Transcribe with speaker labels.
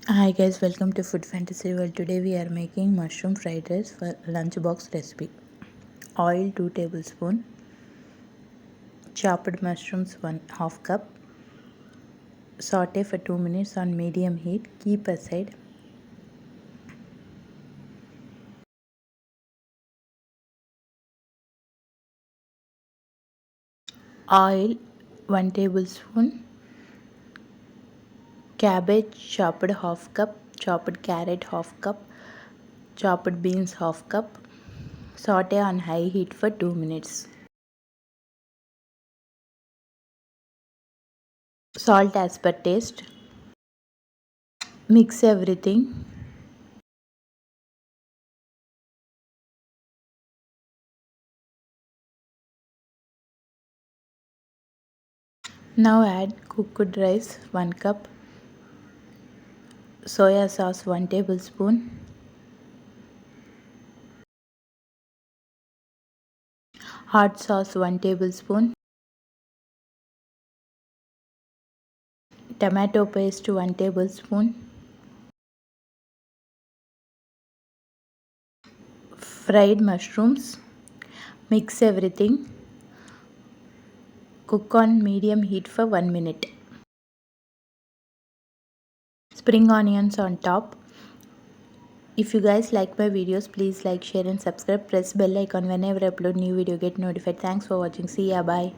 Speaker 1: Hi guys, welcome to Food Fantasy World. Today we are making mushroom fried rice for lunchbox recipe. Oil 2 tablespoon, chopped mushrooms 1/2 cup. Saute for 2 minutes on medium heat. Keep aside. Oil 1 tablespoon. Cabbage chopped 1/2 cup. Chopped carrot 1/2 cup. Chopped beans 1/2 cup. Saute on high heat for 2 minutes. Salt as per taste. Mix everything. Now add cooked rice 1 cup. Soya sauce 1 tablespoon. Hot sauce 1 tablespoon. Tomato paste 1 tablespoon. Fried mushrooms. Mix everything. Cook on medium heat for 1 minute. Spring onions on top. If you guys like my videos, please like, share and subscribe. Press bell icon whenever I upload new video, get notified. Thanks for watching. See ya, bye.